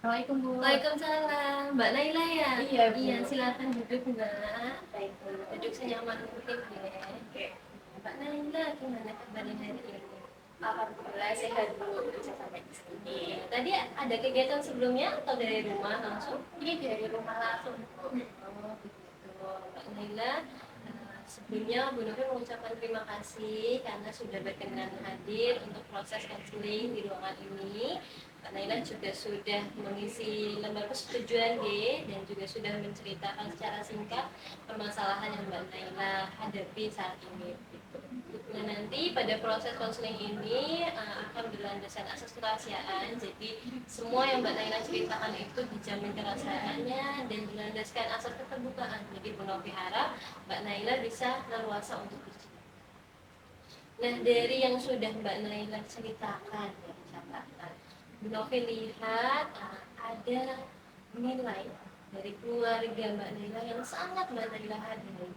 Assalamualaikum Bu. Waalaikumsalam, Mbak Naila ya? Iya Bu. Iya, silakan duduk Mbak. Baik, duduk senyaman mungkin ya. Oke. Mbak Naila, gimana kabarnya hari ini? Alhamdulillah sehat Bu. Bisa sampai di sini. Tadi ada kegiatan sebelumnya atau dari rumah langsung? Ini dari rumah langsung Bu. Oh, begitu. Mbak Naila, sebelumnya Bu Novi mengucapkan terima kasih karena sudah berkenan hadir untuk proses konseling di ruangan ini. Mbak Naila juga sudah mengisi lembar persetujuan G dan juga sudah menceritakan secara singkat permasalahan yang Mbak Naila hadapi saat ini. Nah, nanti pada proses konseling ini akan berlandaskan asas kerahasiaan. Jadi semua yang Mbak Naila ceritakan itu dijamin kerahasiaannya dan berlandaskan asas keterbukaan. Jadi Bu Novi harap Mbak Naila bisa leluasa untuk bercerita. Nah, dari yang sudah Mbak Naila ceritakan dari catatan, Bu Novi lihat ada nilai dari keluarga Mbak Naila yang sangat Mbak Naila hargai.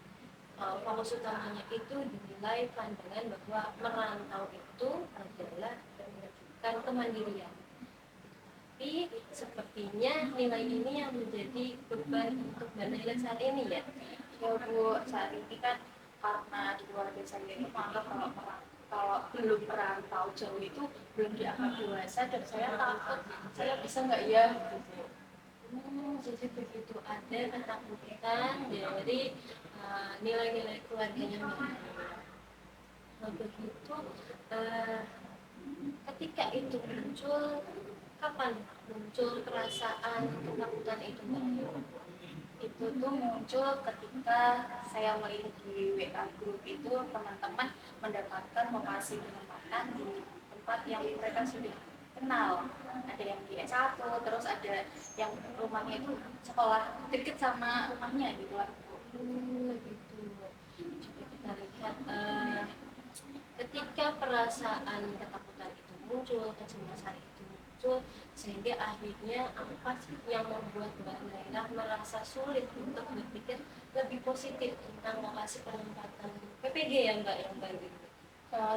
Fokus utamanya itu dinilai pandangan bahwa merantau itu adalah menunjukkan kemandirian. Tapi sepertinya nilai ini yang menjadi beban untuk Mbak Naila saat ini ya. Ya Bu, saat ini kan karena di keluarga saya itu menganggap kalau belum merantau jauh itu belum dianggap dewasa dan saya takut saya bisa nggak ya gitu. Jadi begitu ada ketakutan dari nilai-nilai keluarganya Mbak Naila. Nah, begitu uh, ketika itu muncul, kapan muncul perasaan ketakutan itu Mbak Naila? Itu tuh muncul ketika saya melihat di WA group itu teman-teman mendapatkan lokasi penempatan di tempat yang mereka sudah kenal. Ada yang di S1, terus ada yang rumahnya itu sekolah deket sama rumahnya gitu lah. Gitu. Coba kita lihat ketika perasaan ketakutan itu muncul, kecemasan itu muncul, sehingga akhirnya apa sih yang membuat Mbak Naila merasa sulit untuk berpikir lebih positif tentang lokasi penempatan PPG ya Mbak yang baru?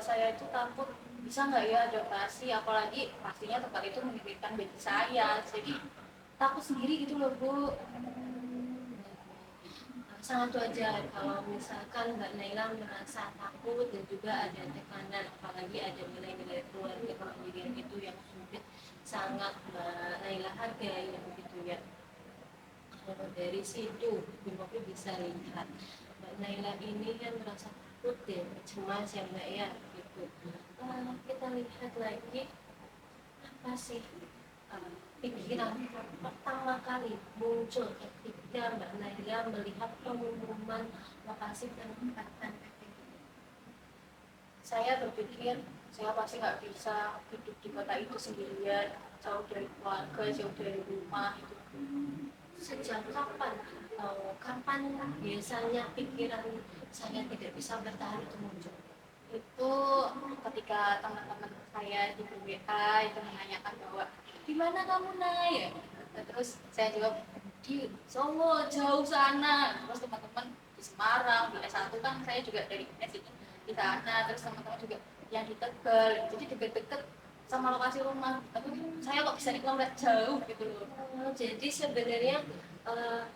Saya itu takut bisa nggak ya adaptasi, apalagi pastinya tempat itu menyulitkan bagi saya, jadi takut sendiri gitu loh Bu. Sangat wajar kalau misalkan Mbak Naila merasa takut dan juga ada tekanan, apalagi ada nilai-nilai keluarga kemandirian itu yang sudah sangat Mbak Naila hargai begitu ya. Kalau dari situ Bimopi bisa lihat Mbak Naila ini kan merasa takut dan cemas ya Mbak ya gitu. Kita lihat lagi apa sih pikiran pertama kali muncul ketika Mbak Naila melihat pengumuman lokasi penempatan PPG? Saya berpikir saya pasti nggak bisa hidup di kota itu sendirian, jauh dari keluarga, jauh dari rumah itu. Sejak kapan kapan biasanya pikiran saya tidak bisa bertahan itu muncul? Itu ketika teman-teman saya di WA itu menanyakan bahwa di mana kamu naik, terus saya jawab di Solo jauh sana, terus teman-teman di Semarang di S1 kan saya juga dari INES itu di sana, terus teman-teman juga yang di Tegal, jadi deket-deket sama lokasi rumah, tapi saya kok bisa dikontak jauh gitu loh. Jadi sebenarnya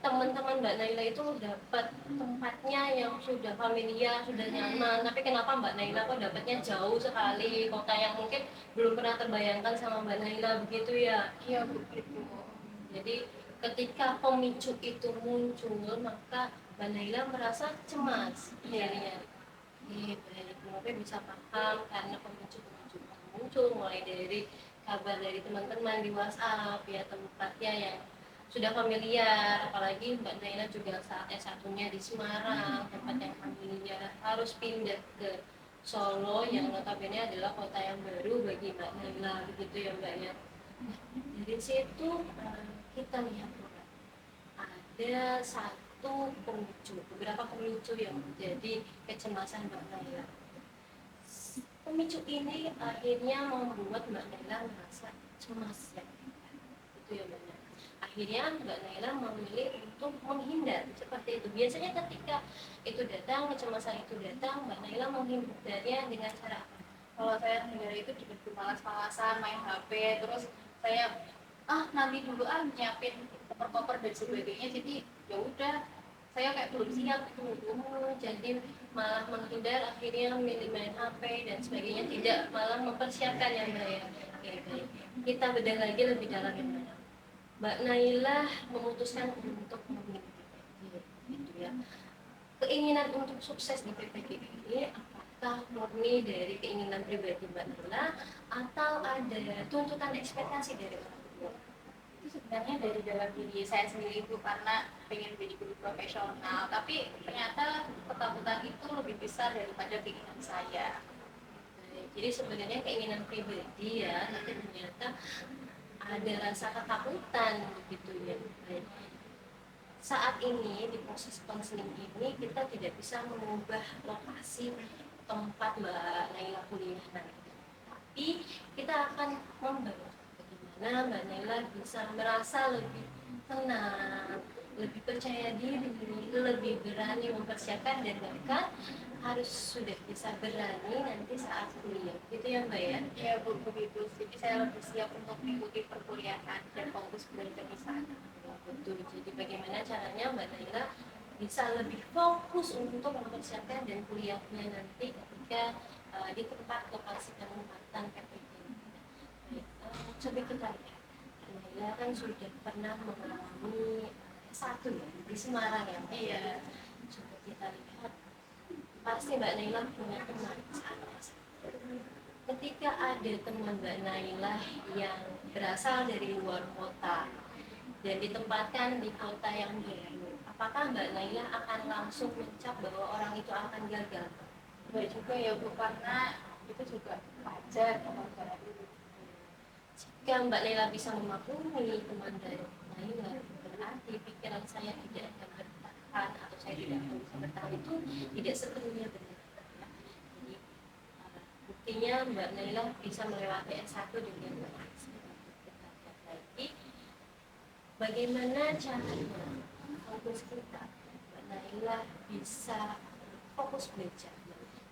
teman-teman Mbak Naila itu dapat tempatnya yang sudah familiar, sudah nyaman. Tapi kenapa Mbak Naila kok dapatnya jauh sekali, kota yang mungkin belum pernah terbayangkan sama Mbak Naila begitu ya? Iya begitu. Jadi ketika pemicu itu muncul, maka Mbak Naila merasa cemas. Akhirnya, baik, mungkin bisa paham karena pemicu-pemicu itu muncul mulai dari kabar dari teman-teman di WhatsApp ya tempatnya yang sudah familiar, apalagi Mbak Naila juga saat S1-nya di Semarang, tempat yang familiar, harus pindah ke Solo yang notabene adalah kota yang baru bagi Mbak Naila begitu ya Mbak ya. Dari situ kita lihat ada satu pemicu, beberapa pemicu yang menjadi kecemasan Mbak Naila. Pemicu ini akhirnya membuat Mbak Naila merasa cemas ya, itu ya Mbak Naila. Akhirnya Mbak Naila memilih untuk menghindar seperti itu. Biasanya ketika itu datang, kecemasan itu datang, Mbak Naila menghindarnya dengan cara apa? Kalau saya sendiri itu juga malas-malasan main HP, terus saya nanti dulu nyiapin koper-koper dan sebagainya, jadi ya udah saya kayak belum siap itu. Jadi malah menghindar, akhirnya milih main HP dan sebagainya, tidak malah mempersiapkan yang baik. Oke, baik. Kita bedah lagi lebih dalam yang mana. Mbak Naila memutuskan untuk memilih gitu ya. Keinginan untuk sukses di PPG ini apakah murni dari keinginan pribadi Mbak Naila atau ada tuntutan ekspektasi dari orang tua? Itu sebenarnya dari dalam diri saya sendiri itu, karena pengen jadi guru profesional, tapi ternyata ketakutan itu lebih besar daripada keinginan saya. Jadi sebenarnya keinginan pribadi ya, tapi ternyata ada rasa ketakutan gitu ya. Saat ini di proses konseling ini kita tidak bisa mengubah lokasi tempat Mbak Naila kuliah nanti, tapi kita akan membantu bagaimana Mbak Naila bisa merasa lebih tenang, lebih percaya diri, lebih berani mempersiapkan, dan bahkan harus sudah bisa berani nanti saat kuliah gitu ya Mbak ya. Ya Bu, begitu. Jadi saya lebih siap untuk mengikuti perkuliahan dan fokus belajar di sana. Betul. Jadi bagaimana caranya Mbak Naila bisa lebih fokus untuk mempersiapkan dan kuliahnya nanti ketika di tempat lokasi penempatan PPG. Coba kita lihat, Naila kan sudah pernah mengalami satu ya di Semarang ya. Iya. Coba kita lihat, pasti Mbak Naila punya teman sana. Ketika ada teman Mbak Naila yang berasal dari luar kota dan ditempatkan di kota yang baru, apakah Mbak Naila akan langsung mencap bahwa orang itu akan gagal? Enggak juga ya Bu, karena itu juga wajar kalau baru. Jika Mbak Naila bisa memaklumi teman dari Naila, berarti pikiran saya tidak akan bertahan atau saya tidak akan bisa bertahan itu tidak sepenuhnya benar. Jadi buktinya Mbak Naila bisa melewati S1 dengan baik. Kita lihat lagi bagaimana caranya fokus kita Mbak Naila bisa fokus belajar.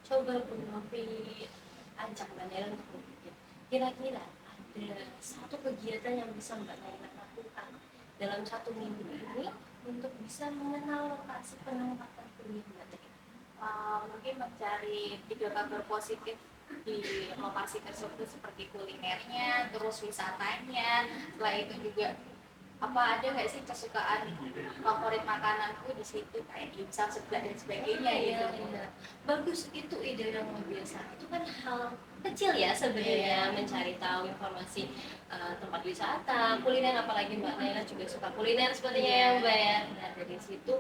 Coba Bu Novi ajak Mbak Naila untuk berpikir, kira-kira ada satu kegiatan yang bisa Mbak Naila lakukan dalam 1 minggu ini untuk bisa mengenal lokasi penempatan kuliah Mbak Naila. Mungkin mencari 3 kabar positif di lokasi tersebut, seperti kulinernya, terus wisatanya. Setelah itu juga ada nggak sih kesukaan favorit makananku di situ, kayak dimsum, seblak dan sebagainya gitu. Benar. Bagus, itu ide yang luar biasa. Itu kan hal kecil ya sebenarnya, mencari tahu informasi tempat wisata, kuliner, apalagi Mbak Naila juga suka kuliner sepertinya ya Mbak ya. Nah dari situ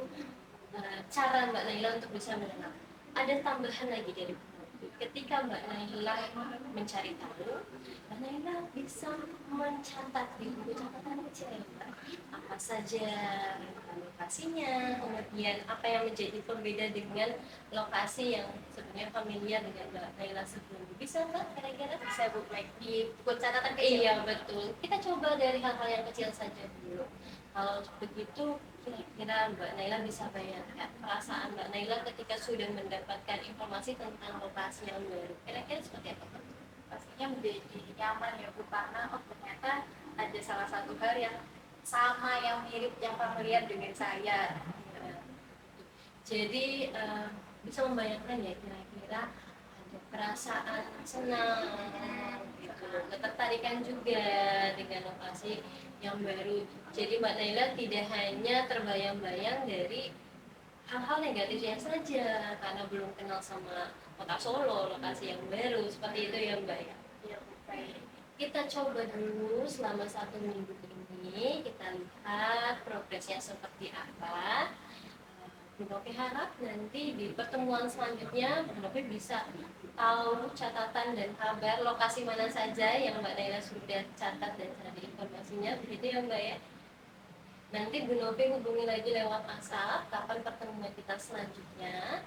cara Mbak Naila untuk bisa mengenal. Ada tambahan lagi dari ketika Mbak Naila mencari tahu, Mbak Naila bisa mencatat di buku catatan kecil ya Mbak, apa saja lokasinya, kemudian apa yang menjadi pembeda dengan lokasi yang sebenarnya familiar dengan Mbak Naila sebelumnya. Bisa Mbak kira-kira? Bisa Bu, baik di buku catatan kecil. Iya betul, kita coba dari hal-hal yang kecil saja dulu. Kalau begitu kira-kira Mbak Naila bisa bayangkan perasaan Mbak Naila ketika sudah mendapatkan informasi tentang lokasi yang baru, kira-kira seperti apa? Pastinya menjadi nyaman ya Bu, karena ternyata ada salah satu hal yang sama, yang mirip, yang familiar dengan saya. Jadi bisa membayangkan ya kira-kira ada perasaan senang gitu, ketertarikan juga dengan lokasi yang baru. Jadi Mbak Naila tidak hanya terbayang-bayang dari hal-hal negatifnya saja karena belum kenal sama kota Solo, lokasi yang baru, seperti itu ya Mbak ya. Ya, baik. Kita coba dulu selama 1 minggu ini, kita lihat progresnya seperti apa. Bu Novi harap nanti di pertemuan selanjutnya Bu Novi bisa tahu catatan dan kabar lokasi mana saja yang Mbak Naila sudah catat dan cari informasinya, begitu ya Mbak ya. Nanti Bu Novi hubungi lagi lewat WhatsApp kapan pertemuan kita selanjutnya.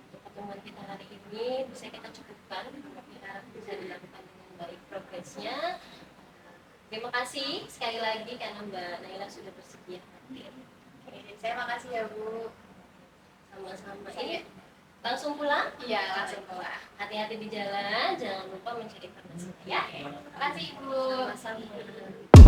Untuk pertemuan kita hari ini bisa kita cukupkan, kira bisa dilakukan dengan baik progresnya. Terima kasih sekali lagi karena Mbak Naila sudah bersedia hadir. Saya makasih ya Bu. Sama-sama. Ini langsung pulang? Iya, langsung pulang. Hati-hati di jalan, jangan lupa mencari informasi ya. Terima kasih Ibu. Sama-sama.